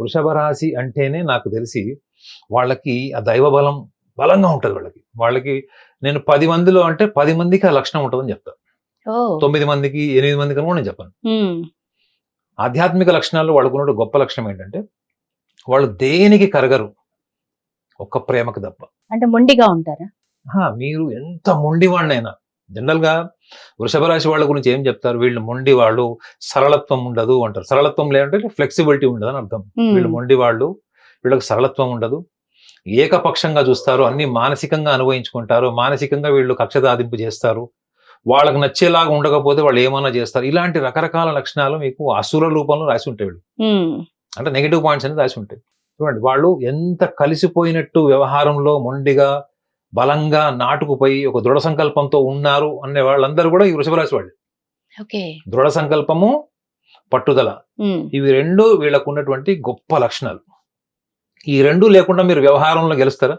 వృషభ రాశి అంటేనే నాకు తెలిసి వాళ్ళకి ఆ దైవ బలం బలంగా ఉంటుంది. వాళ్ళకి నేను 10 మందిలో అంటే 10 మందికి ఆ లక్షణం ఉంటుందని చెప్తాను. 9 మందికి 8 మందికి అని కూడా నేను చెప్పాను. ఆధ్యాత్మిక లక్షణాల్లో వాళ్ళకున్న గొప్ప లక్షణం ఏంటంటే వాళ్ళు దేనికి కరగరు, ఒక్క ప్రేమకు తప్ప. అంటే మొండిగా ఉంటారా? మీరు ఎంత మొండి వాళ్ళైనా, జనరల్ గా వృషభ రాశి వాళ్ళ గురించి ఏం చెప్తారు, వీళ్ళు మొండి వాళ్ళు, సరళత్వం ఉండదు అంటారు. సరళత్వం లేదంటే ఫ్లెక్సిబిలిటీ ఉండదు అని అర్థం. వీళ్ళు మొండి వాళ్ళు, వీళ్ళకి సరళత్వం ఉండదు, ఏకపక్షంగా చూస్తారు, అన్ని మానసికంగా అనుభవించుకుంటారు, మానసికంగా వీళ్ళు కక్ష సాధింపు చేస్తారు, వాళ్ళకు నచ్చేలాగా ఉండకపోతే వాళ్ళు ఏమన్నా చేస్తారు. ఇలాంటి రకరకాల లక్షణాలు మీకు అసుర రూపంలో రాసి ఉంటాయి. వీళ్ళు అంటే నెగిటివ్ పాయింట్స్ అనేది రాసి ఉంటాయి. చూడండి, వాళ్ళు ఎంత కలిసిపోయినట్టు వ్యవహారంలో మొండిగా బలంగా నాటుకుపోయి ఒక దృఢ సంకల్పంతో ఉన్నారు అనే వాళ్ళందరూ కూడా ఈ వృషభ రాశి వాళ్ళు. దృఢ సంకల్పము, పట్టుదల, ఇవి రెండు వీళ్ళకు ఉన్నటువంటి గొప్ప లక్షణాలు. ఈ రెండు లేకుండా మీరు వ్యవహారంలో గెలుస్తారా?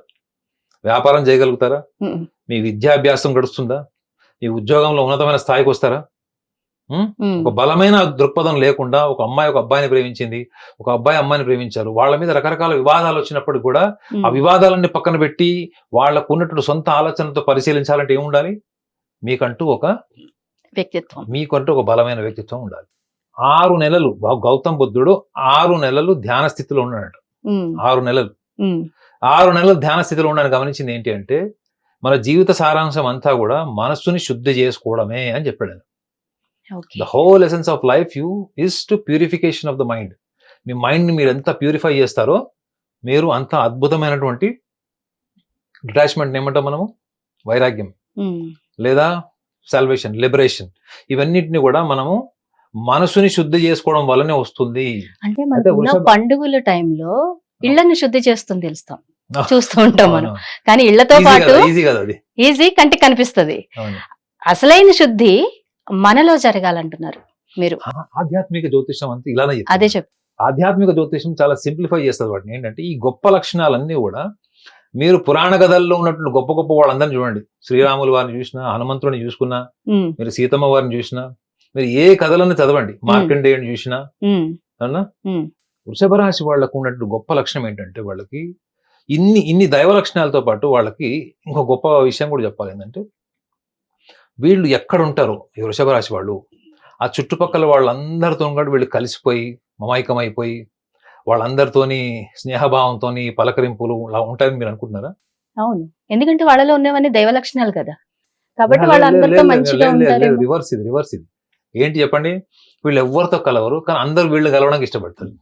వ్యాపారం చేయగలుగుతారా? మీ విద్యాభ్యాసం గడుస్తుందా? మీ ఉద్యోగంలో ఉన్నతమైన స్థాయికి వస్తారా? ఒక బలమైన దృక్పథం లేకుండా ఒక అమ్మాయి ఒక అబ్బాయిని ప్రేమించింది, ఒక అబ్బాయి అమ్మాయిని ప్రేమించారు, వాళ్ళ మీద రకరకాల వివాదాలు వచ్చినప్పుడు కూడా ఆ వివాదాలన్నీ పక్కన పెట్టి వాళ్ళకు ఉన్నటువంటి సొంత ఆలోచనతో పరిశీలించాలంటే ఏముండాలి? మీకంటూ ఒక వ్యక్తిత్వం, మీకంటూ ఒక బలమైన వ్యక్తిత్వం ఉండాలి. 6 నెలలు గౌతమ్ బుద్ధుడు 6 నెలలు ధ్యాన స్థితిలో ఉన్నాడు. 6 నెలలు 6 నెలలు ధ్యాన స్థితిలో ఉండని గమనించింది ఏంటి అంటే, మన జీవిత సారాంశం అంతా కూడా మనస్సుని శుద్ధి చేసుకోవడమే అని చెప్పాడు. The whole essence of life is to purification of the mind. Me mind ని మీరు ఎంత ప్యూరిఫై చేస్తారో మీరు అంత అద్భుతమైనటువంటి డిటాచ్మెంట్ ఏమంటాం మనము, వైరాగ్యం లేదా సాల్వేషన్, లిబరేషన్, ఇవన్నిటిని కూడా మనము మనసుని శుద్ధి చేసుకోవడం వల్లనే వస్తుంది. అంటే పండుగల టైంలో ఇళ్లను శుద్ధి చేస్తుంది తెలుస్తాం, చూస్తూ ఉంటాం మనం. కానీ ఇళ్లతో పాటు ఈజీ కంటికి కనిపిస్తుంది, అసలైన శుద్ధి మనలో జరగాలంటున్నారు మీరు. ఆధ్యాత్మిక జ్యోతిషం అంతా ఇలానే అదే చెప్పు. ఆధ్యాత్మిక జ్యోతిషం చాలా సింప్లిఫై చేస్తుంది వాటిని. ఏంటంటే ఈ గొప్ప లక్షణాలన్నీ కూడా మీరు పురాణ కథల్లో ఉన్నటువంటి గొప్ప గొప్ప వాళ్ళందరినీ చూడండి. శ్రీరాములు వారిని చూసినా, హనుమంతుడిని చూసుకున్నా, మీరు సీతమ్మ వారిని చూసినా, మీరు ఏ కథలను చదవండి, మార్కండేయుని చూసినా అన్నా, వృషభ రాశి వాళ్ళకు ఉన్నటువంటి గొప్ప లక్షణం ఏంటంటే వాళ్ళకి ఇన్ని దైవ లక్షణాలతో పాటు వాళ్ళకి ఇంకో గొప్ప విషయం కూడా చెప్పాలి. ఏంటంటే వీళ్ళు ఎక్కడ ఉంటారో ఈ వృషభ రాశి వాళ్ళు, ఆ చుట్టుపక్కల వాళ్ళందరితో కూడా వీళ్ళు కలిసిపోయి మమైకమైపోయి వాళ్ళందరితోని స్నేహభావంతో పలకరింపులు అలా ఉంటాయని మీరు అనుకుంటున్నారా? అవును, ఎందుకంటే వాళ్ళలో ఉన్నవన్నీ దైవ లక్షణాలు కదా, కాబట్టి వాళ్ళందరితో మంచిగా ఉంటారు. రివర్స్ ఇది ఏంటి చెప్పండి, వీళ్ళు ఎవరితో కలవరు, కానీ అందరు వీళ్ళు కలవడానికి ఇష్టపడతారు.